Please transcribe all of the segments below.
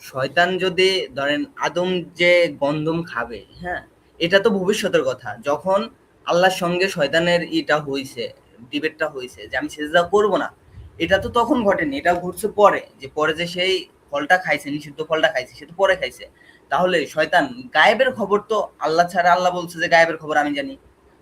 শয়তান যদি ধরেন আদম যে গন্ধম খাবে, হ্যাঁ, এটা তো ভবিষ্যতের কথা। যখন আল্লাহর সঙ্গে শয়তানের ইটা হইছে, ডিবেটটা হইছে যে আমি সেজদা করব না, এটা তো তখন ঘটেনি, এটা ঘটছে পরে, যে পরে যে সেই ফলটা খাইছে, নিষিদ্ধ ফলটা খাইছে, সে তো পরে খাইছে। তাহলে শয়তান গায়েবের খবর তো আল্লাহ ছাড়া, আল্লাহ বলছে যে গায়েবের খবর আমি জানি,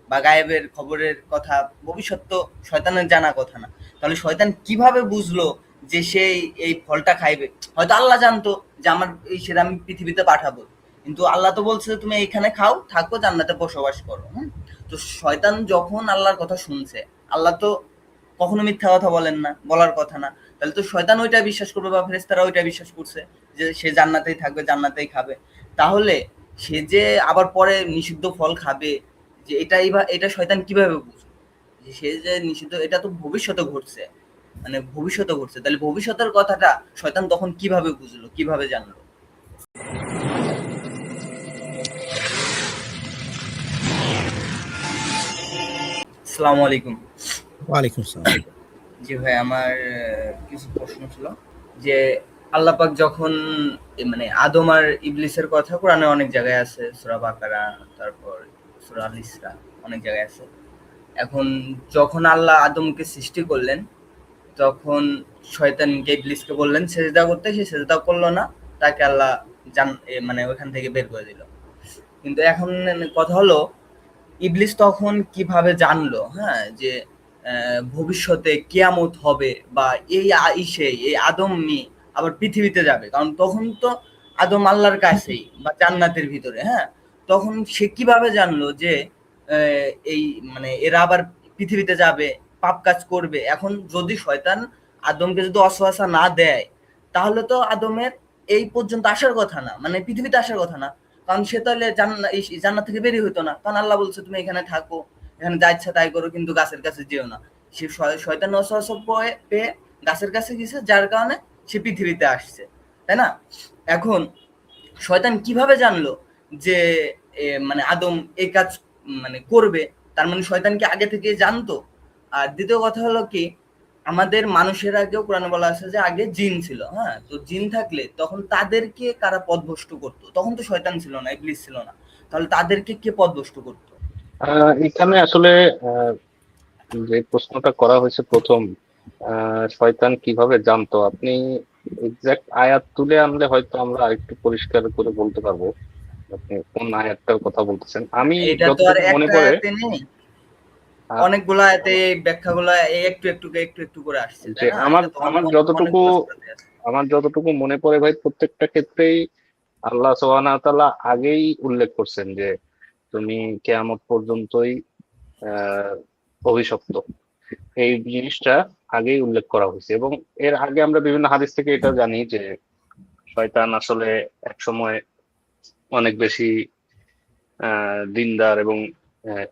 বা গায়েবের খবরের কথা ভবিষ্যৎ তো শয়তানের জানা কথা না। তাহলে শয়তান কিভাবে বুঝলো যে সে এই ফলটা খাইবে? হয়তো আল্লাহ জানতো যে আমার এই সেটা আমি পৃথিবীতে পাঠাবো, কিন্তু আল্লাহ তো বলছে তুমি এইখানে খাও, থাকো, জান্নাতে বসবাস করো। তো শয়তান যখন আল্লাহর কথা শুনছে, আল্লাহ তো কখনো মিথ্যা কথা বলেন না, বলার কথা না, তাহলে তো শয়তান ওইটা বিশ্বাস করবে, বা ফেরেশতারা ওইটা বিশ্বাস করছে যে সে জান্নাতেই থাকবে, জান্নাতেই খাবে। তাহলে সে যে আবার পরে নিষিদ্ধ ফল খাবে, যে এটাই বা এটা শয়তান কিভাবে বুঝবে যে সে যে নিষিদ্ধ, এটা তো ভবিষ্যতে ঘটছে, মানে ভবিষ্যতে ঘটছে, তাহলে ভবিষ্যতের কথাটা শয়তান তখন কিভাবে বুঝলো, কিভাবে জানলো? আসসালামু আলাইকুম। ওয়ালাইকুম আসসালাম। জি ভাই, আমার কিছু প্রশ্ন ছিল যে আল্লাহ পাক যখন মানে আদম আর ইবলিসের কথা কোরআনে অনেক জায়গায় আছে, সূরা বাকারা, তারপর সূরা আল ইসরা, অনেক জায়গায় আছে। এখন যখন আল্লাহ আদমকে সৃষ্টি করলেন, তখন শয়তানকে ইবলিসকে বললেন সেজদা করতে, সে সেজদা করলো না, তাকে আল্লাহ মানে ওইখান থেকে বের করে দিল। কিন্তু এখন কথা হলো, ইবলিস তখন কিভাবে জানলো, হ্যাঁ, যে ভবিষ্যতে কিয়ামত হবে, বা এই ইসে এই আদমই আবার পৃথিবীতে যাবে, কারণ তখন তো আদম আল্লাহর কাছেই বা জান্নাতের ভিতরে, হ্যাঁ, তখন সে কিভাবে জানলো যে এই মানে এরা আবার পৃথিবীতে যাবে, পাপ কাজ করবে? এখন যদি শয়তান আদমকে যদি অসওয়াসা না দেয়, তাহলে তো আদমের এই পর্যন্ত আসার কথা না, মানে পৃথিবীতে আসার কথা না, কারণ সে তাহলে জান্নাত থেকে বেরিয়ে হইতো না, কারণ আল্লাহ বলছে তুমি এখানে থাকো, এখানে যা ইচ্ছা তাই করো, কিন্তু গাছের কাছে যেও না। সে শয়তান ওয়াসওয়াসা পেয়ে গাছের কাছে গেছে, যার কারণে সে পৃথিবীতে আসছে, তাই না? এখন শয়তান কিভাবে জানলো যে মানে আদম এই কাজ মানে করবে? তার মানে শয়তান কি আগে থেকে জানতো? আর দ্বিতীয় কথা হলো কি, আমাদের মানুষের আগেও কোরআনে বলা আছে যে আগে জিন ছিল, হ্যাঁ, তো জিন থাকলে তখন তাদেরকে কারা পথভ্রষ্ট করতো? তখন তো শয়তান ছিল না, ইবলিস ছিল না, তাহলে তাদেরকে কে পথভ্রষ্ট করতো? এখানে আসলে যে প্রশ্নটা করা হয়েছে প্রথম, শয়তান কিভাবে জানতো, আপনি এক্সাক্ট আয়াত তুলে আনলে হয়তো আমরা আরেকটু পরিষ্কার করে বলতে পারবো আপনি কোন আয়াতটার কথা বলতেছেন। আমি এটা তো আর যতটুকু মনে একটা পড়ে, আয়াতে নেই, অনেকগুলো আয়াতে এই ব্যাখ্যাগুলো একটু একটু একটু একটু করে আসছে, যে তাই না? আমার এটা তো আমার অনেক যতটুকু অনেকগুলো সূরাতে আছে। আমার যতটুকু মনে পড়ে ভাই, প্রত্যেকটা ক্ষেত্রেই আল্লাহ সুবহানাহু ওয়া তাআলা আগেই উল্লেখ করছেন যে তুমি কিয়ামত পর্যন্তই আহ অভিশপ্ত। এই জিনিসটা আগেই উল্লেখ করা হয়েছে, এবং এর আগে আমরা বিভিন্ন হাদিস থেকে এটা জানি যে শয়তান আসলে একসময় অনেক বেশি দিনদার এবং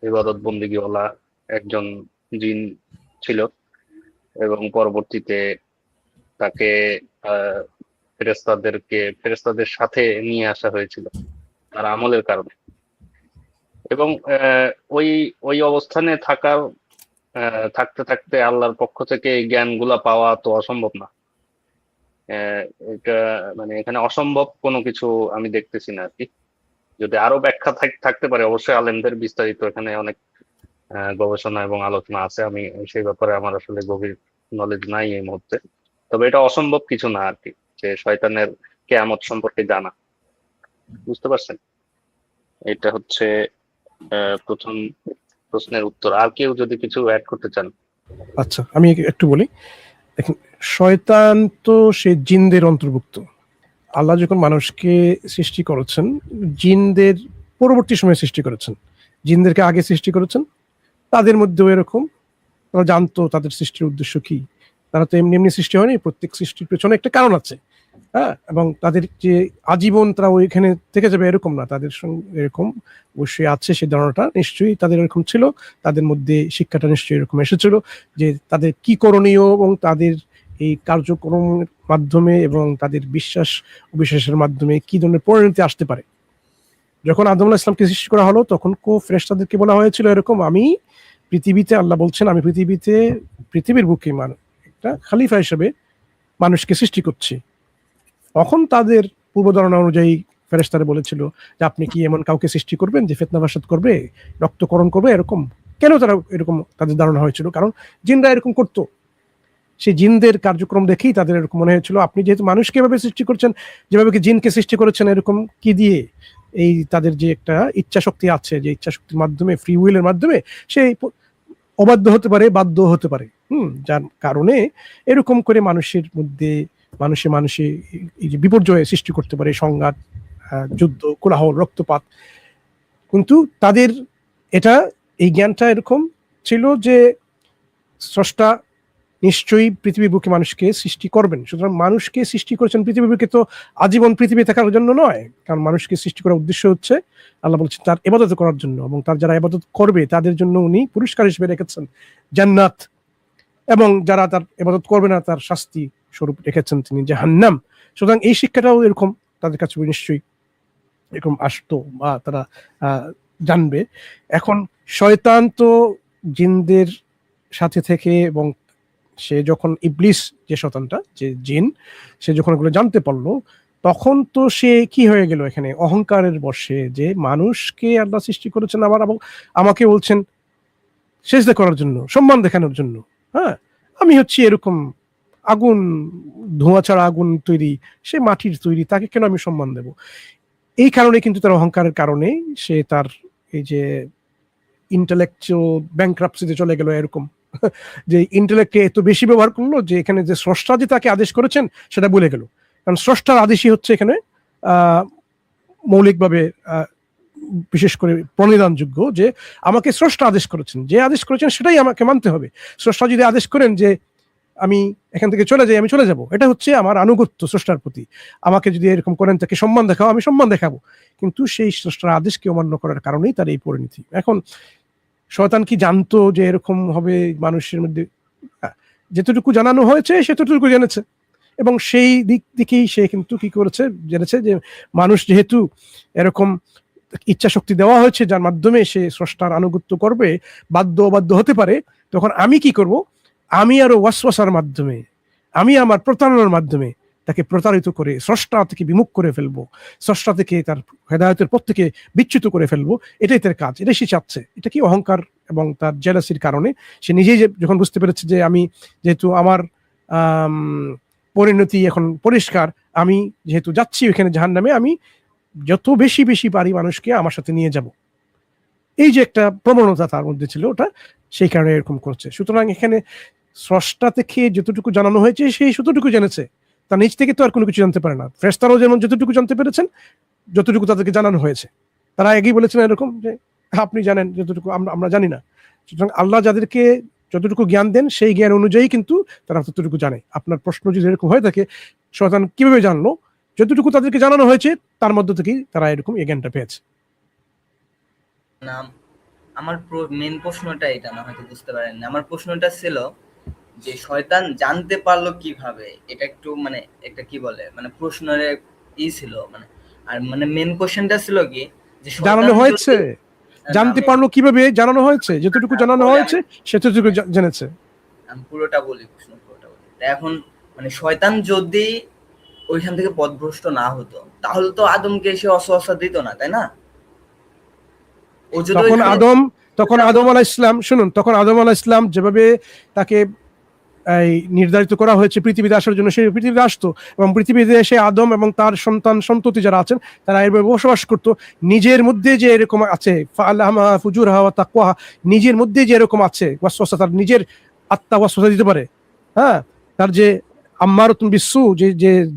ইবাদত বন্দিগিওয়ালা একজন জিন ছিল, এবং পরবর্তীতে তাকে আহ ফেরেশতাদের সাথে নিয়ে আসা হয়েছিল তার আমলের কারণে। এবং ওই ওই অবস্থানে থাকতে থাকতে আল্লাহর পক্ষ থেকে এই জ্ঞানগুলা পাওয়া তো অসম্ভব না। আহ, এটা মানে এখানে অসম্ভব কোনো কিছু আমি দেখতেছি না আর কি। যদি আরো ব্যাখ্যা থাকতে পারে, অবশ্যই আলেমদের বিস্তারিত এখানে অনেক গবেষণা এবং আলোচনা আছে, আমি সেই ব্যাপারে আমার আসলে গভীর নলেজ নাই এই মুহূর্তে। তবে এটা অসম্ভব কিছু না আর কি, যে শয়তানের কেয়ামত সম্পর্কে জানা। বুঝতে পারছেন? এটা হচ্ছে প্রথম প্রশ্নের উত্তর। আর কেউ যদি কিছু অ্যাড করতে চান? আচ্ছা, আমি একটু বলি। দেখুন, শয়তান তো সে জিনদের অন্তর্ভুক্ত। আল্লাহ যখন মানুষকে সৃষ্টি করেছেন, জিনদের পরবর্তী সময়ে সৃষ্টি করেছেন, জিনদেরকে আগে সৃষ্টি করেছেন। তাদের মধ্যেও এরকম, তারা জানতো তাদের সৃষ্টির উদ্দেশ্য কি। তারা তো এমনি এমনি সৃষ্টি হয়নি, প্রত্যেক সৃষ্টির পেছনে একটা কারণ আছে, হ্যাঁ। এবং তাদের যে আজীবন তারা ওইখানে থেকে যাবে এরকম না, তাদের সঙ্গে এরকম অবশ্যই আছে, সেই ধারণাটা নিশ্চয়ই তাদের এরকম ছিল। তাদের মধ্যে শিক্ষাটা নিশ্চয়ই এরকম এসেছিল যে তাদের কি করণীয়, এবং তাদের এই কার্যক্রমের মাধ্যমে এবং তাদের বিশ্বাস অবিশ্বাসের মাধ্যমে কি ধরনের পরিণতি আসতে পারে। যখন আদম আলাইহিস সালামকে সৃষ্টি করা হলো, তখন ফেরেশতাদেরকে বলা হয়েছিল এরকম, আমি পৃথিবীতে, আল্লাহ বলছেন, আমি পৃথিবীর বুকে একটা খলিফা হিসেবে মানুষকে সৃষ্টি করছি। তখন তাদের পূর্ব ধারণা অনুযায়ী ফেরেশতারা বলেছিল যে আপনি কি এমন কাউকে সৃষ্টি করবেন যে ফিতনা ফাসাদ করবে, রক্তকরণ করবে, এরকম কেন তারা এরকম তাদের ধারণা হয়েছিল? কারণ জিনরা এরকম করতো। সেই জিনদের কার্যক্রম দেখেই তাদের এরকম মনে হয়েছিল আপনি যেহেতু মানুষকে এভাবে সৃষ্টি করছেন, যেভাবে কি জিনকে সৃষ্টি করেছেন, এরকম কি দিয়ে? এই তাদের যে একটা ইচ্ছা শক্তি আছে, যে ইচ্ছা শক্তির মাধ্যমে, ফ্রি উইলের মাধ্যমে সেই অবাধ্য হতে পারে, বাধ্য হতে পারে। যার কারণে এরকম করে মানুষের মধ্যে মানুষে এই যে বিপর্যয় সৃষ্টি করতে পারে, সংঘাত, যুদ্ধ, কোলাহল, রক্তপাত। কিন্তু তাদের এই জ্ঞানটা এরকম ছিল যে স্রষ্টা নিশ্চয়ই পৃথিবীর বুকে মানুষকে সৃষ্টি করবেন। সুতরাং মানুষকে সৃষ্টি করেছেন পৃথিবীর বুকে তো আজীবন পৃথিবী থাকার জন্য নয়, কারণ মানুষকে সৃষ্টি করার উদ্দেশ্য হচ্ছে আল্লাহ বলছেন তার ইবাদত করার জন্য, এবং তার যারা ইবাদত করবে তাদের জন্য উনি পুরস্কার হিসেবে রেখেছেন জান্নাত, এবং যারা তার ইবাদত করবে না তার শাস্তি স্বরূপ রেখেছেন তিনি জাহান্নাম। সুতরাং এই শিক্ষাটাও এরকম তাদের কাছে নিশ্চয়ই এরকম আসতো বা তারা জানবে। এখন শয়তান তো জিনদের সাথে থেকে, এবং সে যখন ইবলিস, যে শয়তানটা, যে জিন, সে যখন এগুলো জানতে পারলো, তখন তো সে কি হয়ে গেল এখানে অহংকারের বশে, যে মানুষকে আল্লাহ সৃষ্টি করেছেন আবার আমাকে বলছেন সেজদা করার জন্য, সম্মান দেখানোর জন্য। হ্যাঁ, আমি হচ্ছি এরকম আগুন, ধোঁয়া ছাড়া আগুন তৈরি, সে মাটির তৈরি, তাকে কেন আমি সম্মান দেব? এই কারণে কিন্তু তার অহংকারের কারণে সে তার এই যে ইন্টেলেকচুয়াল ব্যাংক্রাপসিতে চলে গেল, এরকম যে ইন্টেলেক্টকে এত বেশি ব্যবহার করলো যে এখানে যে স্রষ্টা যে তাকে আদেশ করেছেন সেটা ভুলে গেল। কারণ স্রষ্টার আদেশই হচ্ছে এখানে মৌলিকভাবে বিশেষ করে প্রণিধানযোগ্য, যে আমাকে স্রষ্টা আদেশ করেছেন, যে আদেশ করেছেন সেটাই আমাকে মানতে হবে। স্রষ্টা যদি আদেশ করেন যে আমি এখান থেকে চলে যাই, আমি চলে যাব, এটা হচ্ছে আমার আনুগত্য স্রষ্টার প্রতি। আমাকে যদি এরকম করেন তাকে সম্মান দেখাও, আমি সম্মান দেখাবো। কিন্তু সেই স্রষ্টার আদেশকে অমান্য করার কারণেই তার এই পরিণতি। এখন শয়তান কি জানতো যে এরকম হবে মানুষের মধ্যে? যেতটুকু জানানো হয়েছে সেতটুকু জেনেছে, এবং সেই দিক থেকেই সে কিন্তু কি করেছে, জেনেছে যে মানুষ যেহেতু এরকম ইচ্ছা শক্তি দেওয়া হয়েছে যার মাধ্যমে সে স্রষ্টার আনুগত্য করবে, বাধ্য অবাধ্য হতে পারে, তখন আমি কি করব? আমি আরো ওয়াসওয়াসার মাধ্যমে, আমি আমার প্রতারণার মাধ্যমে তাকে প্রতারিত করে স্রষ্টা থেকে বিমুখ করে ফেলবো, স্রষ্টা থেকে তার হেদায়েতের পথ থেকে বিচ্যুত করে ফেলবো। এটাই তার কাজ, এটাই সে চাচ্ছে। এটা কি অহংকার এবং তার জেলাসির কারণে সে নিজেই যখন বুঝতে পেরেছে যে আমি যেহেতু আমার পরিণতি এখন পরিষ্কার, আমি যেহেতু যাচ্ছি ওইখানে জাহান্নামে, আমি যত বেশি বেশি পারি মানুষকে আমার সাথে নিয়ে যাব, এই যে একটা প্রবণতা তার মধ্যে ছিল, ওটা সেই কারণে এরকম করছে। সুতরাং এখানে স্রষ্টা থেকে যতটুকু জানানো হয়েছে সেই ততটুকু জেনেছে, তার নিজ থেকে তো আর কোনো কিছু জানতে পারে না। ফেরেশতারাও যেমন যতটুকু জানতে পেরেছেন, যতটুকু তাদেরকে জানানো হয়েছে। তারা আগেই বলেছেন এরকম যে আপনি জানেন যতটুকু আমরা জানি না। সুতরাং আল্লাহ যাদেরকে যতটুকু জ্ঞান দেন সেই জ্ঞান অনুযায়ী কিন্তু তারা ততটুকু জানে। আপনার প্রশ্ন যদি এরকম হয়ে থাকে শয়তান কিভাবে জানলো, যতটুকু তাদেরকে জানানো হয়েছে তার মধ্য থেকেই তারা এরকম এই জ্ঞানটা পেয়েছে। না, আমার মেন প্রশ্নটা এটা না, হয়তো বুঝতে পারেননি। আমার প্রশ্নটা ছিল যে শয়তান জানতে পারলো কিভাবে, এটা একটু মানে একটা কি বলে মানে প্রশ্নের ছিল মানে, আর মানে মেন কোশ্চেনটা ছিল কি যে জানানো হয়েছে, জানতে পারলো কিভাবে, জানানো হয়েছে, যতটুকু জানানো হয়েছে সেতটুকু জেনেছে। আমি পুরোটা বলি, প্রশ্ন পুরোটা বলি। এখন মানে শয়তান যদি ওইখান থেকে পথভ্রষ্ট না হতো তাহলে তো আদমকে এসে অসওয়াসা দিত না, তাই না? তখন আদম আলাইহিস সালাম, শুনুন, তখন আদম আলাইহিস সালাম যেভাবে তাকে এই নির্ধারিত করা হয়েছে পৃথিবীতে আসার জন্য, সেই পৃথিবীতে আসতো, এবং পৃথিবীতে এসে আদম এবং তার সন্তান সন্ততি যারা আছেন তারা এভাবে বসবাস করতো। নিজের মধ্যে যে এরকম আছে ফাআলহামা ফুজুরহা ওয়া তাকওয়াহা, নিজের মধ্যে যে এরকম আছে ওয়াসওয়াসা, তার নিজের আত্মা ওয়াসওয়াসা দিতে পারে। হ্যাঁ, তার যে আম্মারাতুন বিসসু,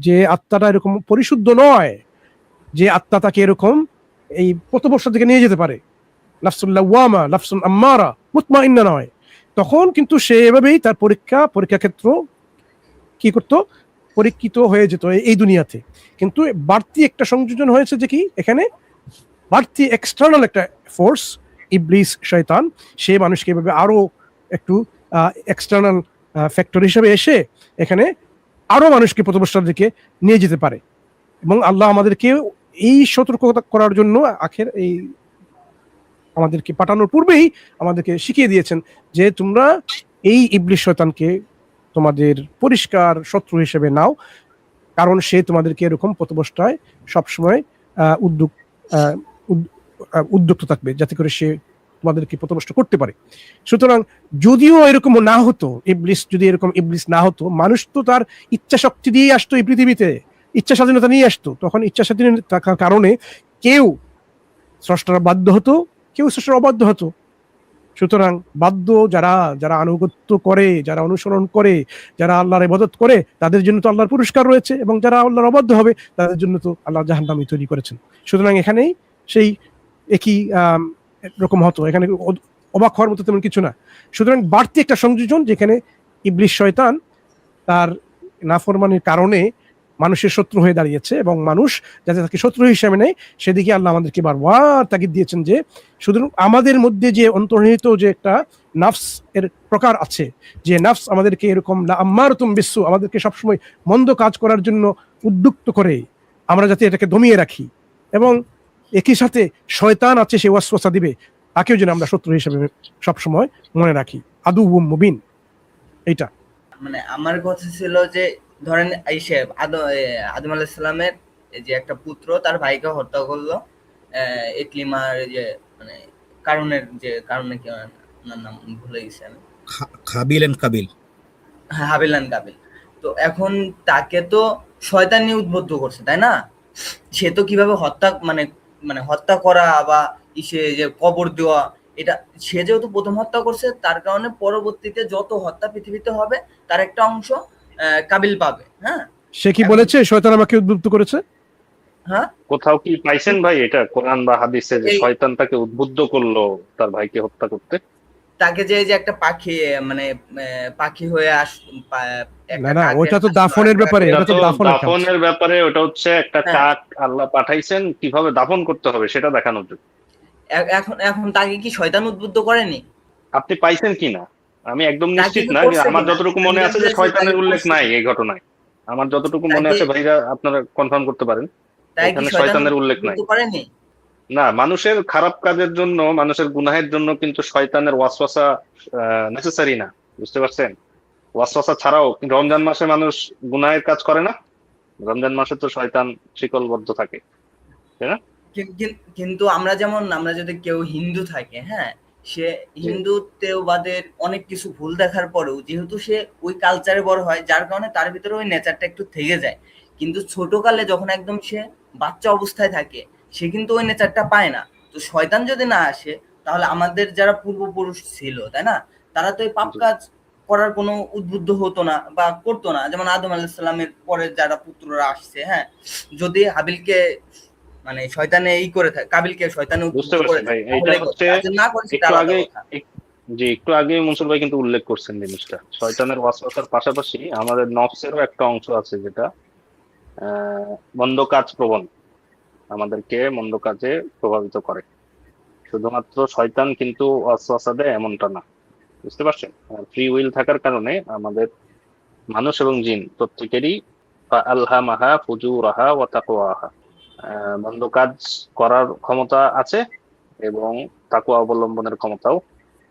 যে আত্মাটা এরকম পরিশুদ্ধ নয়, যে আত্মা তাকে এরকম এই পথভ্রষ্ট দিকে নিয়ে যেতে পারে, নাফসুল লাওয়ামা, নাফসুল আম্মারা, মুতমাইন্না নয়, তখন কিন্তু সে এভাবেই তার পরীক্ষা ক্ষেত্র কি করতো, পরীক্ষিত হয়ে যেত এই দুনিয়াতে। কিন্তু বাড়তি একটা সংযোজন হয়েছে যে কি, এখানে বাড়তি এক্সটার্নাল একটা ফোর্স, ইবলিস শয়তান, সে মানুষকে এভাবে আরো একটু এক্সটার্নাল ফ্যাক্টর হিসেবে এসে এখানে আরো মানুষকে পথভ্রষ্টার দিকে নিয়ে যেতে পারে। এবং আল্লাহ আমাদেরকে এই সতর্কতা করার জন্য এই আমাদেরকে পাঠানোর পূর্বেই আমাদেরকে শিখিয়ে দিয়েছেন যে তোমরা এই ইবলিস শয়তানকে তোমাদের পরিষ্কার শত্রু হিসেবে নাও, কারণ সে তোমাদেরকে এরকম পথভ্রষ্টায় সবসময় উদ্যুক্ত থাকবে, যাতে করে সে তোমাদেরকে পথভ্রষ্ট করতে পারে। সুতরাং যদিও এরকম না হতো, ইবলিস যদি এরকম ইবলিস না হতো, মানুষ তো তার ইচ্ছা শক্তি দিয়েই আসতো এই পৃথিবীতে, ইচ্ছা স্বাধীনতা নিয়ে আসতো। তখন ইচ্ছা স্বাধীনতা থাকার কারণে কেউ স্রষ্টার বাধ্য হতো, কেউ স্রষ্টার অবাধ্য হতো। সুতরাং বাধ্য যারা যারা আনুগত্য করে, যারা অনুসরণ করে, যারা আল্লাহর ইবাদত করে, তাদের জন্য তো আল্লাহর পুরস্কার রয়েছে, এবং যারা আল্লাহর অবাধ্য হবে তাদের জন্য তো আল্লাহ জাহান্নামই তৈরি করেছেন। সুতরাং এখানেই সেই একই রকম হতো, এখানে অবাক হওয়ার মতো তেমন কিছু না। সুতরাং বাড়তি একটা সংযোজন, যেখানে ইবলিস শয়তান তার নাফরমানির কারণে মানুষের শত্রু হয়ে দাঁড়িয়েছে, এবং মানুষ যাতে তাকে শত্রু হিসেবে নেয় সেদিকে আল্লাহ আমাদেরকে বারবার তাগিদ দিয়েছেন যে শুধু আমাদের মধ্যে যে অন্তর্নিহিত যে একটা নাফস এর প্রকার আছে, যে নাফস আমাদেরকে এরকম আম্মারাতুম বিসসু, আমাদেরকে সবসময় মন্দ কাজ করার জন্য উদ্যুক্ত করে, আমরা যাতে এটাকে দমিয়ে রাখি, এবং একই সাথে শয়তান আছে, সে ওয়াসওয়াসা দিবে, তাকেও যেন আমরা শত্রু হিসেবে সবসময় মনে রাখি। আদুউম মুবিন। এইটা মানে আমার কথা ছিল যে ধরেন আইসে আদম আলাইহিস সালামের যে একটা পুত্র তার ভাইকে হত্যা করলো, ইকলিমার যে মানে কারণে কি ওনার নাম ভুলে গেছি আমি, হাবিল এন্ড কাবিল। হ্যাঁ, হাবিল এন্ড কাবিল। তো এখন তাকে তো শয়তানি উদ্বুদ্ধ করছে, তাই না? সে তো কিভাবে হত্যা মানে মানে হত্যা করা বা ইসে যে কবর দেওয়া, এটা সে যেহেতু প্রথম হত্যা করছে, তার কারণে পরবর্তীতে যত হত্যা পৃথিবীতে হবে তার একটা অংশ কাবিল পাবে। হ্যাঁ, সে কি এখন বলেছে শয়তান আমাকে উদ্বুদ্ধ করেছে? হ্যাঁ, কোথাও কি পাইছেন ভাই এটা কোরআন বা হাদিসে যে এই শয়তান তাকে উদ্বুদ্ধ করলো তার ভাইকে হত্যা করতে? তাকে যে একটা পাখি মানে পাখি হয়ে একটা না, কাক ওইটা তো আসলো, দাফনের একটা ব্যাপারে, এটা এটা তো তো দাফনের কাজ। দাফনের ব্যাপারে, ওটা হচ্ছে একটা হ্যাঁ, কাক আল্লাহ পাঠাইছেন কিভাবে দাফন করতে হবে সেটা দেখানোর জন্য। এখন এখন তাকে কি শয়তান উদ্বুদ্ধ করেনি? আপনি পাইছেন কিনা আমি একদম তাকে নিশ্চিত কি না, করছে আমার কিনা যতটুকু আমি মনে আছে জানতে যে চাচ্ছি, তাকে শয়তানের উল্লেখ করছে নাই কিনা, এই ঘটনায়। আমার যতটুকু মনে তাকে আছে ভাইরা আপনারা কনফার্ম করতে পারেন, তাকে কি এখানে শয়তান শয়তানের উল্লেখ নাই। উদ্বুদ্ধ করেনি? না, মানুষের খারাপ কাজের জন্য, মানুষের গুনাহের জন্য কিন্তু শয়তানের ওয়াসওয়াসা নেসেসারি না, বুঝতে পারছেন? ওয়াসওয়াসা ছাড়াও রমজান মাসে মানুষ গুনাহের কাজ করে না, রমজান মাসে তো শয়তান শিকলবদ্ধ থাকে, তাই না? কিন্তু আমরা যদি কেউ হিন্দু থাকে, হ্যাঁ, সে জি, হিন্দুত্ববাদের অনেক কিছু ভুল দেখার পরেও যেহেতু সে ওই কালচারে বড় হয়, যার কারণে তার ভিতরে ওই নেচারটা একটু থেকে যায়। কিন্তু ছোটকালে যখন একদম সে বাচ্চা অবস্থায় থাকে, সে কিন্তু ওই নেচারটা পায় না। তো শয়তান যদি না আসে, তাহলে আমাদের যারা পূর্বপুরুষ ছিল, তাই না, তারা তো এই পাপ জি, কাজ করার কোনো উদ্বুদ্ধ হতো না বা করতো না। যেমন আদম আলাইহিস সালামের পরে যারা পুত্ররা আসছে, হ্যাঁ, যদি হাবিলকে মানে শয়তানে করে থাকে, কাবিলকে শয়তানে বুঝতে উদ্বুদ্ধ করে পারছি ভাই। থাকে, এইটা তাহলে হচ্ছে আর যদি না করে সেটা একটু আলাদা আগে কথা। জি, একটু আগে মনসুর ভাই কিন্তু উল্লেখ করছেন জিনিসটা, শয়তানের ওয়াসওয়াসার পাশাপাশি আমাদের নফসেরও একটা অংশ আছে যেটা মন্দ কাজ প্রবণ, আমাদেরকে মন্দ কাজে প্রভাবিত করে। শুধুমাত্র শয়তান কিন্তু ওয়াসওয়াসা দেয় এমনটা না, বুঝতে পারছেন? ফ্রি উইল থাকার কারণে আমাদের মানুষ এবং জিন প্রত্যেকেরই আলহামাহা ফুজুরাহা ওয়া তাকওয়াহা, মন্দ কাজ করার ক্ষমতা আছে এবং তাকওয়া অবলম্বনের ক্ষমতাও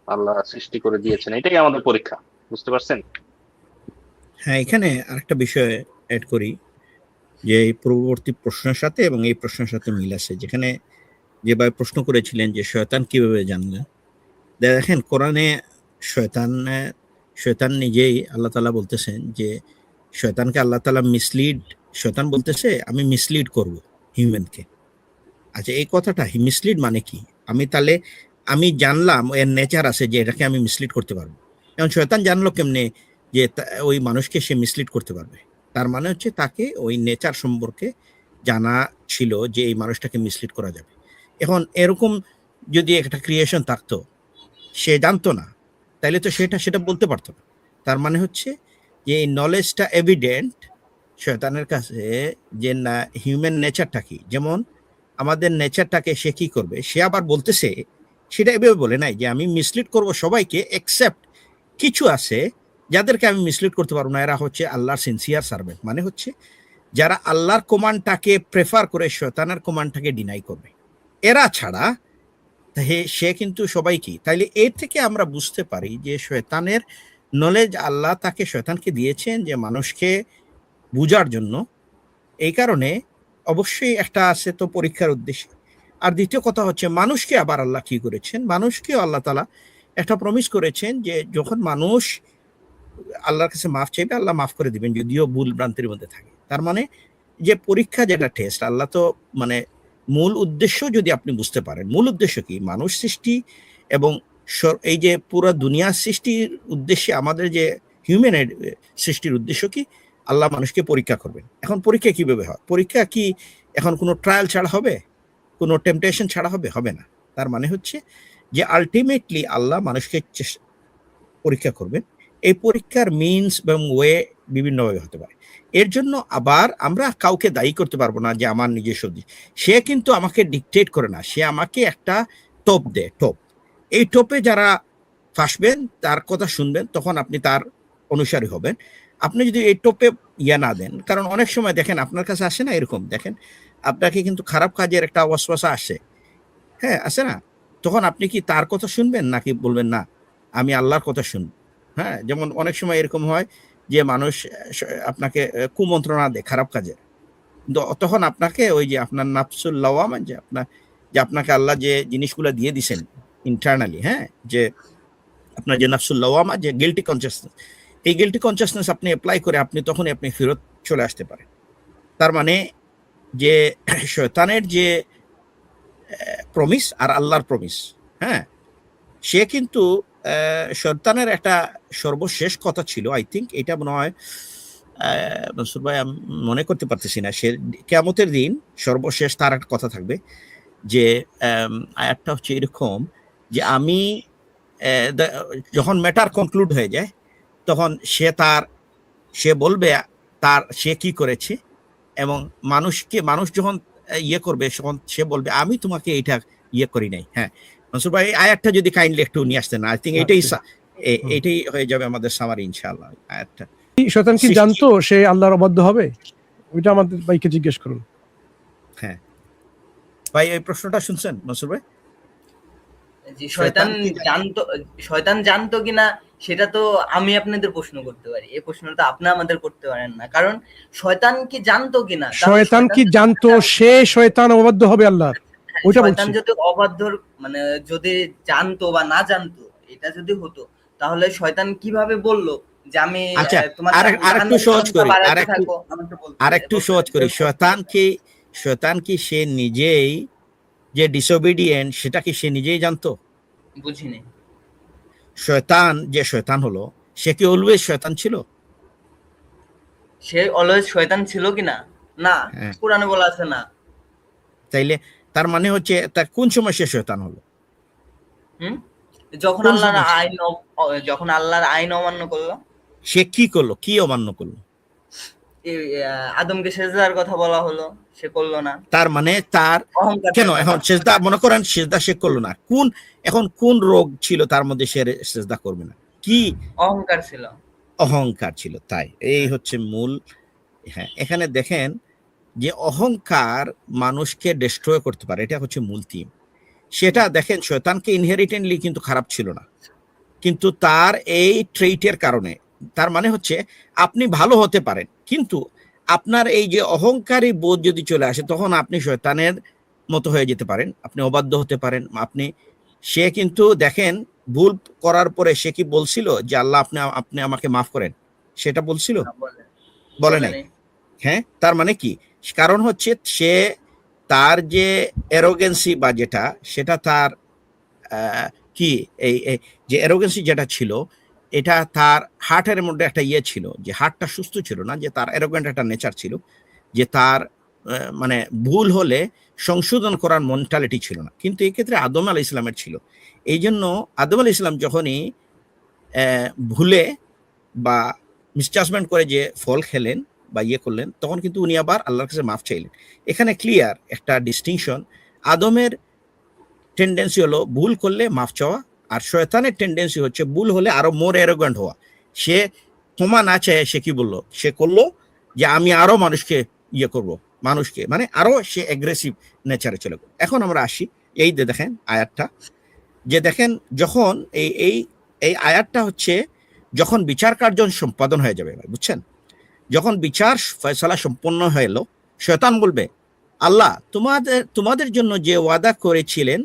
আল্লাহ সৃষ্টি করে দিয়েছেন। এটাই আমাদের পরীক্ষা, বুঝতে পারছেন? হ্যাঁ, এখানে আরেকটা বিষয় অ্যাড করি, যে এই পূর্ববর্তী প্রশ্নের সাথে এবং এই প্রশ্নের সাথে মিল আছে, যেখানে যেভাবে প্রশ্ন করেছিলেন যে শয়তান কিভাবে জানলেন। দেখেন কোরআনে শয়তান শয়তান নিজেই আল্লাহ তাআলা বলতেছেন যে শয়তানকে আল্লাহ তাআলা শয়তান বলতেছে আমি মিসলিড করব হিউম্যানকে। আচ্ছা, এই কথাটা মিসলিড মানে কি? আমি জানলাম এর নেচার আছে যে এটাকে আমি মিসলিড করতে পারবো। এখন শয়তান জানলো কেমনে যে ওই মানুষকে সে মিসলিড করতে পারবে? তার মানে হচ্ছে তাকে ওই নেচার সম্পর্কে জানা ছিল যে এই মানুষটাকে মিসলিড করা যাবে। এখন এরকম যদি একটা ক্রিয়েশন থাকতো, সে জানতো না, তাইলে তো সেটা বলতে পারতো না। তার মানে হচ্ছে যে এই নলেজটা এভিডেন্ট শয়তানের কাছে, যে না হিউম্যান নেচারটা কি। যেমন আমাদের নেচারটাকে সে কি করবে, সে আবার বলতেছে, সেটা এভাবে বলে নাই যে আমি মিসলিড করব সবাইকে, এক্সেপ্ট কিছু আছে যাদেরকে আমি মিসলিড করতে পারবো না। এরা হচ্ছে আল্লাহর সিনসিয়ার সার্ভেন্ট, মানে হচ্ছে যারা আল্লাহর কমান্ডটাকে প্রেফার করে শয়তানের কমান্ডটাকে ডিনাই করবে। এরা ছাড়া সে কিন্তু সবাইকে। তাইলে এর থেকে আমরা বুঝতে পারি যে শয়তানের নলেজ আল্লাহ তাকে শয়তানকে দিয়েছেন যে মানুষকে বুঝার জন্য, এই কারণে অবশ্যই একটা আছে তো পরীক্ষার উদ্দেশ্যে। আর দ্বিতীয় কথা হচ্ছে মানুষকে আবার আল্লাহ কি করেছেন, মানুষকে আল্লাহ তাআলা একটা প্রমিস করেছেন যে যখন মানুষ আল্লাহর কাছে মাফ চাইবে আল্লাহ মাফ করে দিবেন যদিও ভুল ভ্রান্তির মধ্যে থাকে। তার মানে যে পরীক্ষা যেটা টেস্ট, আল্লাহ তো মানে মূল উদ্দেশ্য যদি আপনি বুঝতে পারেন, মূল উদ্দেশ্য কি মানুষ সৃষ্টি এবং এই যে পুরো দুনিয়া সৃষ্টির উদ্দেশ্যে আমাদের যে হিউম্যানের সৃষ্টির উদ্দেশ্য কি, আল্লাহ মানুষকে পরীক্ষা করবেন। এখন পরীক্ষা কিভাবে হয়? পরীক্ষা কি এখন কোনো ট্রায়াল ছাড়া হবে, কোনো টেম্পটেশন ছাড়া হবে? হবে না। তার মানে হচ্ছে যে আলটিমেটলি আল্লাহ মানুষকে পরীক্ষা করবেন। এই পরীক্ষার মিনস এবং ওয়ে বিভিন্নভাবে হতে পারে। এর জন্য আবার আমরা কাউকে দায়ী করতে পারবো না যে আমার নিজস্ব দিক। সে কিন্তু আমাকে ডিকটেট করে না, সে আমাকে একটা টোপ দেয়, টোপ। এই টোপে যারা ফাঁসবেন তার কথা শুনবেন, তখন আপনি তার অনুসারী হবেন। আপনি যদি এই টোপে না দেন, কারণ অনেক সময় দেখেন আপনার কাছে আসে না এরকম, দেখেন আপনাকে কিন্তু খারাপ কাজের একটা ওয়াসওয়াসা আসে, হ্যাঁ আসে না, তখন আপনি কি তার কথা শুনবেন নাকি বলবেন না আমি আল্লাহর কথা শুনবো? হ্যাঁ, যেমন অনেক সময় এরকম হয় যে মানুষ আপনাকে কুমন্ত্রণা দেয় খারাপ কাজে, তখন আপনাকে ওই যে আপনার নাফসুল লাওয়ামা, যে আপনাকে আল্লাহ যে জিনিসগুলো দিয়ে দিছেন ইন্টারনালি, হ্যাঁ, যে আপনার যে নাফসুল লাওয়ামা, যে গিল্টি কনসিয়াসনেস, এই গিল্টি কনসিয়াসনেস আপনি অ্যাপ্লাই করে আপনি তখনই আপনি ফেরত চলে আসতে পারেন। তার মানে যে শয়তানের যে প্রমিস আর আল্লাহর প্রমিস, হ্যাঁ, সে কিন্তু শয়তানের একটা সর্বশেষ কথা ছিল, আই থিঙ্ক এটা মনে হয় মনসুর ভাই আমি মনে করতে পারতেছি না, সে কিয়ামতের দিন সর্বশেষ তার একটা কথা থাকবে যে আয়াতটা হচ্ছে এরকম যে আমি যখন ম্যাটার কনক্লুড হয়ে যায় তখন সে বলবে সে কি করেছে, এবং মানুষ যখন করবে তখন সে বলবে আমি তোমাকে এটা করি নাই। হ্যাঁ মনসুর ভাই আয়াতটা যদি কাইন্ডলি একটু নিয়ে আসতেন, আই থিঙ্ক এটাই হয়ে যাবে আমাদের সামারি ইনশাআল্লাহ। আয়াতটা শয়তান কি জানতো সে আল্লাহর অবাধ্য হবে? ওইটা আমাদের ভাইকে জিজ্ঞেস করুন। হ্যাঁ ভাই এই প্রশ্নটা শুনছেন মনসুর ভাই? জি, শয়তান জানতো কিনা সেটা তো আমি আপনাদের প্রশ্ন করতে পারি, এই প্রশ্নটা আপনি আমাদের করতে পারেন না, কারণ শয়তান কি জানতো কিনা, শয়তান কি জানতো সে শয়তান অবাধ্য হবে আল্লাহর? ওইটা শয়তান বলছি। যদি অবাধ্য মানে যদি জানতো বা না জানতো এটা যদি হতো, তাহলে শয়তান কিভাবে বললো যে আমি আরেকটু সহজ করি, শয়তান কি সে নিজেই যে ডিসোবিডিয়েন্ট সেটা কি সে নিজেই জানতো? বুঝিনি। শয়তান হলো, সে কি অলওয়েজ শয়তান ছিল? সে অলওয়েজ শয়তান ছিল কিনা? না, কোরআনে বলা আছে না। তাইলে তার মানে হচ্ছে তার কোন সময় সে শয়তান হলো? যখন আল্লাহর আইন অমান্য করলো। সে কি করলো, কি অমান্য করলো? আদমকে সেজদার কথা বলা হলো, সে করলো না। তার মানে তার কেন এখন সেজদা, মনে করেন সেজদা সে করলো না, কোন রোগ ছিল তার মধ্যে সে সেজদা করবে না? কি অহংকার ছিল, তাই এই হচ্ছে মূল। হ্যাঁ, এখানে দেখেন যে অহংকার মানুষকে ডিস্ট্রয় করতে পারে, এটা হচ্ছে মূল থিম। সেটা দেখেন শয়তানকে ইনহেরিটেন্টলি কিন্তু খারাপ ছিল না, কিন্তু তার এই ট্রেইটের কারণে, তার মানে হচ্ছে আপনি ভালো হতে পারেন কিন্তু আপনার এই যে অহংকারী বোধ যদি চলে আসে তখন আপনি শয়তানের মতো হয়ে যেতে পারেন, আপনি অবাধ্য হতে পারেন। সে কিন্তু দেখেন ভুল করার পরে সে কি বলছিল যে আল্লাহ আপনি আমাকে মাফ করেন? সেটা বলছিল? বলে নাই। হ্যাঁ, তার মানে কি, কারণ হচ্ছে সে তার যে অ্যারোগেন্সি বা যেটা, সেটা তার কি এই যে অ্যারোগেন্সি যেটা ছিল, এটা তার হার্টের মধ্যে একটা ছিল, যে হার্টটা সুস্থ ছিল না, যে তার অ্যারোগেন্ট একটা নেচার ছিল, যে তার মানে ভুল হলে সংশোধন করার মেন্টালিটি ছিল না। কিন্তু এই ক্ষেত্রে আদম আলাইহিস সালামের ছিল। এই জন্য আদম আলাইহিস সালাম যখনই ভুলে বা মিসজাজমেন্ট করে যে ফল খেলেন বা করলেন, তখন কিন্তু উনি আবার আল্লাহর কাছে মাফ চাইলেন। এখানে ক্লিয়ার একটা ডিস্টিংশন। আদমের টেন্ডেন্সি হলো ভুল করলে মাফ চাওয়া, আর শয়তানের টেন্ডেন্সি হচ্ছে ভুল হলে আরো মোর অ্যারোগ্যান্ট হওয়া। সে ক্ষমা না চায়, সে কি বললো, সে করলো যে আমি আরো মানুষকে করব, মানুষকে মানে আরো সে অ্যাগ্রেসিভ নেচারে চলে গেল। এখন আমরা আসি এই দেখেন আয়াতটা, যে দেখেন যখন এই আয়াতটা হচ্ছে যখন বিচার কার্য সম্পাদন হয়ে যাবে, বুঝছেন, যখন বিচার ফয়সালা সম্পন্ন হয়ে এলো শয়তান বলবে, আল্লাহ তোমাদের জন্য যে ওয়াদা করেছিলেন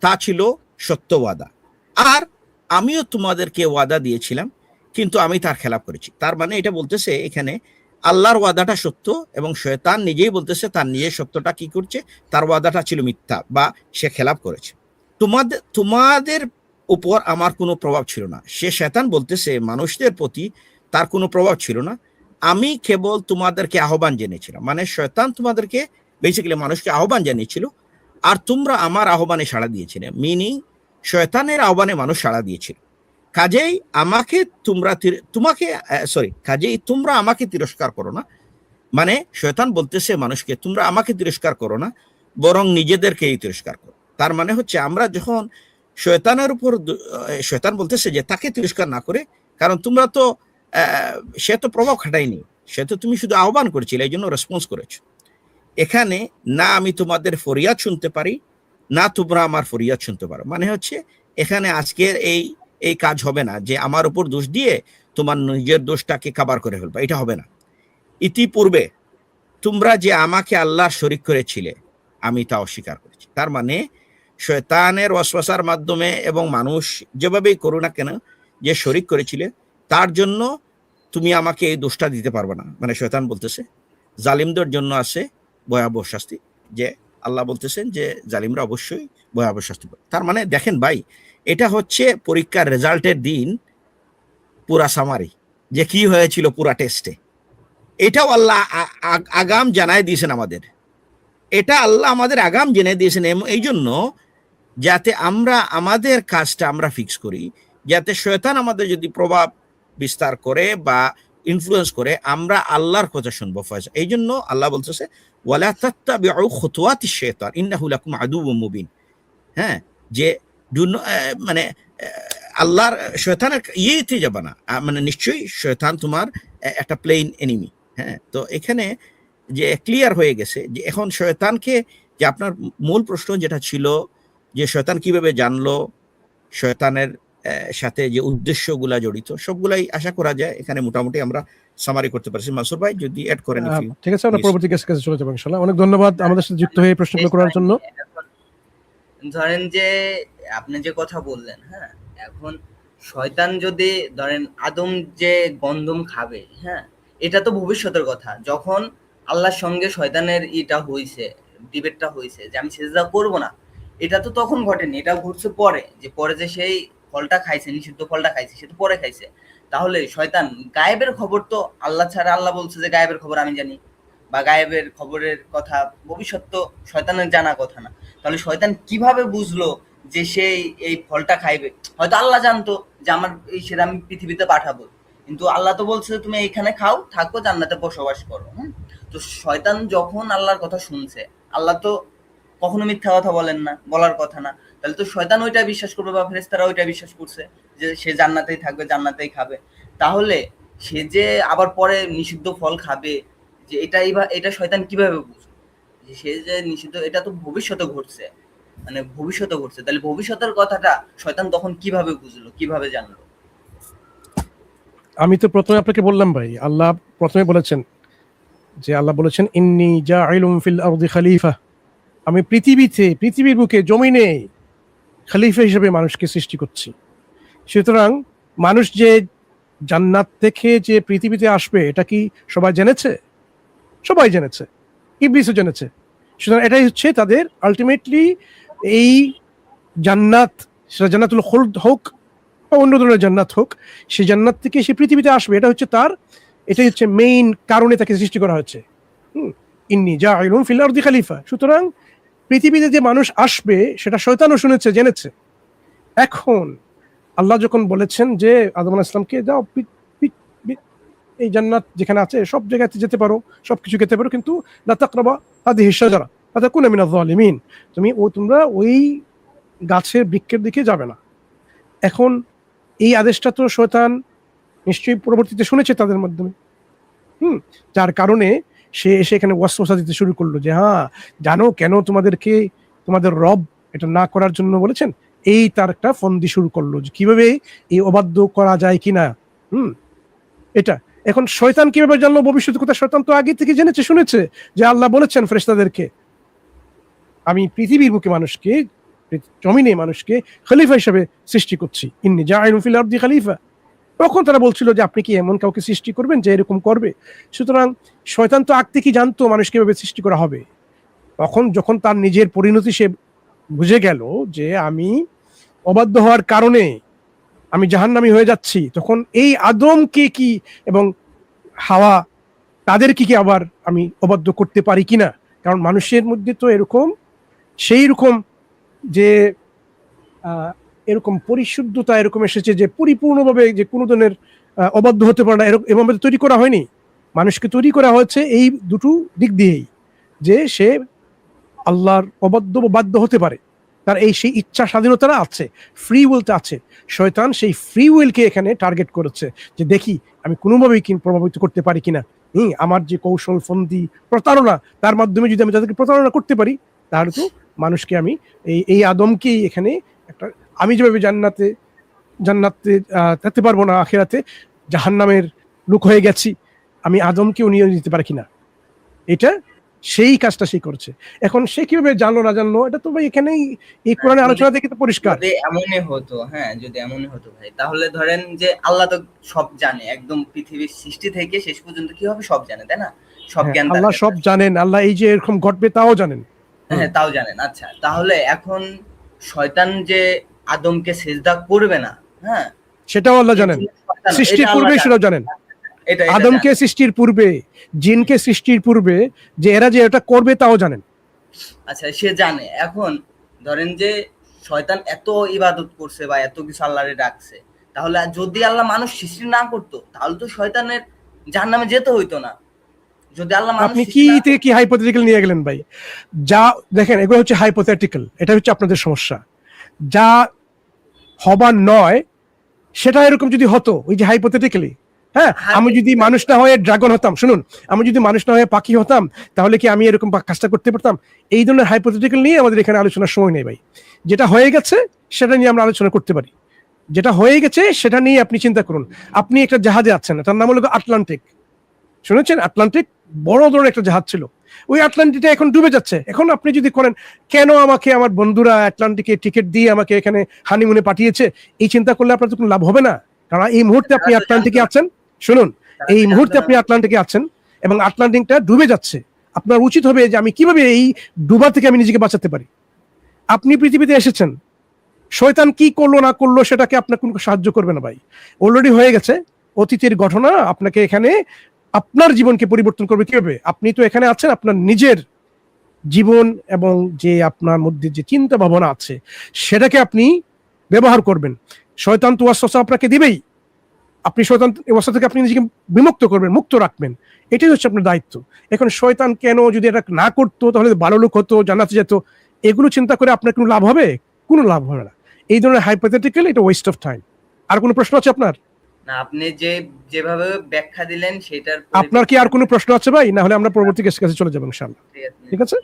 তা ছিল সত্য ওয়াদা, আর আমিও তোমাদেরকে ওয়াদা দিয়েছিলাম, কিন্তু আমি তার খেলাপ করেছি। তার মানে এটা বলতেছে এখানে আল্লাহর ওয়াদাটা সত্য, এবং শয়তান নিজেই বলতেছে তার নিজের সত্যটা কি করছে, তার ওয়াদাটা ছিল মিথ্যা বা সে খেলাপ করেছে। তোমাদের উপর আমার কোনো প্রভাব ছিল না। সে শয়তান বলতেছে মানুষদের প্রতি তার কোনো প্রভাব ছিল না, আমি কেবল তোমাদেরকে আহ্বান জেনেছিলাম। মানে শয়তান তোমাদেরকে বেসিক্যালি মানুষকে আহ্বান জানিয়েছিল, আর তোমরা আমার আহ্বানে সাড়া দিয়েছিলে, মিনিং শয়তানের আহ্বানে মানুষ সাড়া দিয়েছিল। কাজেই তোমরা আমাকে তিরস্কার করো না। মানে শয়তান বলতেছে মানুষকে তোমরা আমাকে তিরস্কার করো না, বরং নিজেদেরকেই তিরস্কার করো। তার মানে হচ্ছে আমরা যখন শয়তানের উপর, শয়তান বলতেছে যে তাকে তিরস্কার না করে, কারণ তোমরা তো সে তো প্রভাব খাটায়নি, সে তো তুমি শুধু আহ্বান করেছিলে, এই জন্য রেসপন্স করেছো। এখানে না আমি তোমাদের ফরিয়াদ শুনতে পারি, না তোমরা আমার ফরিয়াদ শুনতে পারো। মানে হচ্ছে এখানে আজকের এই কাজ হবে না যে আমার উপর দোষ দিয়ে তোমার নিজের দোষটাকে কাভার করে ফেলবা, এটা হবে না। ইতিপূর্বে তোমরা যে আমাকে আল্লাহর শরীক করেছিলে আমি তা অস্বীকার করেছি। তার মানে শয়তানের ওয়াসওয়াসার মাধ্যমে এবং মানুষ যেভাবেই করো না কেন যে শরীক করেছিলে, তার জন্য তুমি আমাকে এই দোষটা দিতে পারবে না। মানে শয়তান বলতেছে জালিমদের জন্য আছে ভয়াবহ শাস্তি, যে আল্লাহ বলতেছেন যে জালিমরা অবশ্যই ভয়াবহ শাস্তি পাবে। তার মানে দেখেন ভাই, এটা হচ্ছে পরীক্ষার রেজাল্টের দিন পুরা সামারি, যে কি হয়েছিল পুরা টেস্টে। এটাও আল্লাহ আগাম জানায় দিয়েছেন আমাদের, এটা আল্লাহ আমাদের আগাম জেনে দিয়েছেন এই জন্য যাতে আমরা আমাদের কাজটা আমরা ফিক্স করি, যাতে শয়তান আমাদের যদি প্রভাব বিস্তার করে বা ইনফ্লুয়েন্স করে আমরা আল্লাহর কথা শুনবো ফয়সা। এই জন্য আল্লাহ বলতেছে ওয়ালা তাত্তাবিউ খুতুওয়াতিশ শাইতান ইন্নাহু লাকুম আদুউম মুবিন। হ্যাঁ, যে মানে আল্লাহর শয়তানের ইয়েতে যাবে না, মানে নিশ্চয়ই শয়তান তোমার একটা প্লেইন এনিমি। হ্যাঁ, তো এখানে যে ক্লিয়ার হয়ে গেছে যে এখন শয়তানকে, যে আপনার মূল প্রশ্ন যেটা ছিল যে শয়তান কিভাবে জানলো, শয়তানের সাথে যে উদ্দেশ্যগুলা জড়িত সবগুলাই আশা করা যায় এখানে মোটামুটি আমরা সামারি করতে পারছি। মানসুর ভাই যদি অ্যাড করেন। ঠিক আছে, আমরা পরবর্তী কেসে চলে যাবো ইনশাআল্লাহ। অনেক ধন্যবাদ আমাদের সাথে যুক্ত হয়ে প্রশ্নগুলো করার জন্য। ধরেন যে আপনি যে কথা বললেন, হ্যাঁ, এখন শয়তান যদি ধরেন আদম যে গন্ধম খাবে, হ্যাঁ, এটা তো ভবিষ্যতের কথা। যখন আল্লাহর সঙ্গে শয়তানের ডিবেটটা হয়েছে যে আমি সিজদা করব না, এটা তো তখন ঘটেনি, এটা ঘটছে পরে, যে পরে যে সেই ফলটা খাইছে, নিষিদ্ধ ফলটা খাইছে, সে তো পরে খাইছে। তাহলে শয়তান গায়েবের খবর তো আল্লাহ ছাড়া, আল্লাহ বলছে যে গায়েবের খবর আমি জানি, বা গায়েবের খবরের কথা ভবিষ্যৎ তো শয়তানের জানা কথা না। তাহলে শয়তান কিভাবে বুঝলো যে সে এই ফলটা খাইবে? হয়তো আল্লাহ জানতো যে আমার সেটা আমি পৃথিবীতে পাঠাবো, কিন্তু আল্লাহ তো বলছে তুমি এইখানে খাও, থাকো, জান্নাতে বসবাস করো। তো শয়তান যখন আল্লাহর কথা শুনছে, আল্লাহ তো কখনো মিথ্যা কথা বলেন না, বলার কথা না, তাহলে তো শয়তান ওইটা বিশ্বাস করবে, বা ফেরেশতারা ওইটা বিশ্বাস করছে যে সে জান্নাতেই থাকবে, জান্নাতেই খাবে। তাহলে সে যে আবার পরে নিষিদ্ধ ফল খাবে, যে এটা শয়তান কিভাবে বুঝবে যে সে যে নিষিদ্ধ, এটা তো ভবিষ্যতে ঘটছে, তাহলে ভবিষ্যতের কথাটা শয়তান তখন কিভাবে বুঝলো, কিভাবে জানলো? আমি তো প্রথমে আপনাকে বললাম ভাই, আল্লাহ প্রথমে বলেছেন যে আল্লাহ বলেছেন ইন্নী জাইলুম ফিল আরদি খলিফা, আমি পৃথিবীর বুকে জমিনে খলিফা হিসেবে মানুষকে সৃষ্টি করছি। সুতরাং মানুষ যে জান্নাত থেকে যে পৃথিবীতে আসবে এটা কি সবাই জেনেছে? সবাই জেনেছে, ইবলিসও জেনেছে। সুতরাং এটাই হচ্ছে তাদের আলটিমেটলি এই জান্নাত, সেটা জান্নাতুল খুলদ হোক বা অন্য ধরনের জান্নাত হোক, সেই জান্নাত থেকে সে পৃথিবীতে আসবে, এটাই হচ্ছে মেইন কারণে তাকে সৃষ্টি করা হয়েছে। ইন্নী জাইলুম ফিল আরদি খলিফা। সুতরাং পৃথিবীতে যে মানুষ আসবে সেটা শয়তানও শুনেছে, জেনেছে। এখন আল্লাহ যখন বলেছেন যে আদম আলাইহিস সালামকে যাও এই জান্নাত যেখানে আছে সব জায়গাতে যেতে পারো, সবকিছু খেতে পারো, কিন্তু লা তাকরাবা হাদিহি শাজারা ফাতাকুনা মিনাজ জালিমিন, তোমরা ওই গাছের বৃক্ষের দিকে যাবে না। এখন এই আদেশটা তো শয়তান নিশ্চয়ই পরবর্তীতে শুনেছে তাদের মাধ্যমে, যার কারণে সে এসে এখানে ওয়াসওয়াসা দিতে শুরু করলো যে হ্যাঁ জানো কেন তোমাদের রব এটা না করার জন্য বলেছেন। এই তার একটা ফন্দি শুরু করলো যে কিভাবে এই অবাধ্য করা যায় কিনা। এটা এখন শয়তান কিভাবে জানলো ভবিষ্যতের কথা? শয়তান তো আগে থেকে জেনেছে, শুনেছে যে আল্লাহ বলেছেন ফেরেশতাদেরকে, আমি পৃথিবীর বুকে মানুষকে, জমিনে মানুষকে খলিফা হিসেবে সৃষ্টি করছি, ইন্নী জাইলুন ফিল আরদি খলিফা। তখন তারা বলছিল যে আপনি কি এমন কাউকে সৃষ্টি করবেন যে এরকম করবে? সুতরাং শয়তান তো আগ থেকে জানতো মানুষকে এভাবে সৃষ্টি করা হবে। তখন যখন তার নিজের পরিণতি সে বুঝে গেল যে আমি অবাধ্য হওয়ার কারণে আমি জাহান্নামী হয়ে যাচ্ছি, তখন এই আদমকে কি এবং হাওয়া তাদেরকে কি আবার আমি অবাধ্য করতে পারি কিনা? কারণ মানুষের মধ্যে তো এরকম সেই রকম যে এরকম পরিশুদ্ধতা এরকম এসেছে যে পরিপূর্ণভাবে যে কোনো ধরনের অবাধ্য হতে পারে না, এরকম তৈরি করা হয়নি। মানুষকে তৈরি করা হয়েছে এই দুটো দিক দিয়েই, যে সে আল্লাহর অবাধ্য বা বাধ্য হতে পারে, তার এই সেই ইচ্ছা স্বাধীনতা আছে, ফ্রি উইলটা আছে। শয়তান সেই ফ্রি উইলকে এখানে টার্গেট করেছে যে দেখি আমি কোনোভাবেই প্রভাবিত করতে পারি কিনা। আমার যে কৌশল ফন্দি প্রতারণা, তার মাধ্যমে যদি আমি তাদেরকে প্রতারণা করতে পারি, তাহলে তো মানুষকে আমি এই আদমকেই এখানে একটা, আমি যেভাবে জান্নাতে থাকতে পারবো না, আখিরাতে জাহান্নামের লোক হয়ে গেছি, আমি আদমকেও নিয়ে নিতে পারি কিনা, এটা সেই কাজটা সে করছে। এখন সে কিভাবে জানলো না জানলো, এটা তো ভাই এখানেই এই কোরআনের আলোচনা থেকে তো পরিষ্কার। যদি এমনই হতো, হ্যাঁ যদি এমনই হতো ভাই, তাহলে ধরেন যে আল্লাহ তো সব জানে, একদম পৃথিবীর সৃষ্টি থেকে শেষ পর্যন্ত কি হবে সব জানে, তাই না? সব জ্ঞান আল্লাহ সব জানেন, আল্লাহ এই যে এরকম ঘটবে তাও জানেন। হ্যাঁ তাও জানেন। আচ্ছা তাহলে এখন শয়তান যে আদমকে সিজদা করবে না, হ্যাঁ সেটাও আল্লাহ জানেন, সৃষ্টির পূর্বে সেটাও জানেন। আদমকে সৃষ্টির পূর্বে, জিনকে সৃষ্টির পূর্বে যে এরা যে এটা করবে তাও জানেন। আচ্ছা সে জানে। এখন ধরেন যে শয়তান এত ইবাদত করছে বা এত কিছু আল্লাহরে ডাকছে, তাহলে যদি আল্লাহ মানুষ সৃষ্টি না করতো তাহলে তো শয়তানের জাহান্নামে যেতে হইতো না। যদি আল্লাহ আপনি কি হাইপোথেটিক্যাল নিয়ে গেলেন ভাই? যা দেখেন এগুলো হচ্ছে হাইপোথেটিক্যাল, এটা হচ্ছে আপনাদের সমস্যা। যা হবার নয় সেটা এরকম যদি হতো, ওই যে হাইপোথেটিক্যালি, হ্যাঁ আমি যদি মানুষ না হয়ে ড্রাগন হতাম, শুনুন, আমি যদি মানুষ না হয়ে পাখি হতাম, তাহলে কি আমি এরকম কাজটা করতে পারতাম? এই ধরনের হাইপোথেটিক্যাল নিয়ে আমাদের এখানে আলোচনার সময় নেই ভাই। যেটা হয়ে গেছে সেটা নিয়ে আমরা আলোচনা করতে পারি। যেটা হয়ে গেছে সেটা নিয়ে আপনি চিন্তা করুন। আপনি একটা জাহাজে আছেন, তার নাম হলো আটলান্টিক, শুনেছেন? আটলান্টিক বড় ধরনের একটা জাহাজ ছিল, ওই আটলান্টিকটা এখন ডুবে যাচ্ছে। এখন আপনি যদি করেন কেন আমাকে আমার বন্ধুরা আটলান্টিকে টিকিট দিয়ে আমাকে এখানে হানিমুনে পাঠিয়েছে, এই চিন্তা করলে আপনার তো কোনো লাভ হবে না। কারণ এই মুহূর্তে আপনি আটলান্টিকে আছেন, শুনুন, এই মুহূর্তে আপনি আটলান্টিকে আছেন এবং আটলান্টিকটা ডুবে যাচ্ছে। আপনার উচিত হবে যে আমি কিভাবে এই ডুবা থেকে আমি নিজেকে বাঁচাতে পারি। আপনি পৃথিবীতে এসেছেন, শয়তান কি করলো না করলো সেটাকে আপনার কোনো সাহায্য করবে না ভাই, অলরেডি হয়ে গেছে। অতীতের ঘটনা আপনাকে এখানে আপনার জীবনকে পরিবর্তন করবে কিভাবে? আপনি তো এখানে আছেন আপনার নিজের জীবন এবং যে আপনার মধ্যে যে চিন্তা ভাবনা আছে সেটাকে আপনি ব্যবহার করবেন। শয়তান তো ওয়াসওয়াসা আপনাকে দিবেই, আপনি শয়তান ওয়াসওয়াসা থেকে আপনি নিজেকে বিমুক্ত করবেন, মুক্ত রাখবেন, এটাই হচ্ছে আপনার দায়িত্ব। এখন শয়তান কেন যদি এটা না করতো তাহলে ভালো লোক হতো, জান্নাতে যেত, এগুলো চিন্তা করে আপনার কোনো লাভ হবে? কোনো লাভ হবে না। এই ধরনের হাইপোথেটিক্যাল, এটা ওয়েস্ট অফ টাইম। আর কোনো প্রশ্ন আছে আপনার? না, আপনি যেভাবে ব্যাখ্যা দিলেন সেটার আপনার কি আর কোনো প্রশ্ন আছে ভাই? না হলে আমরা পরবর্তী কেসের কাছে চলে যাবো ইনশাআল্লাহ। ঠিক আছে।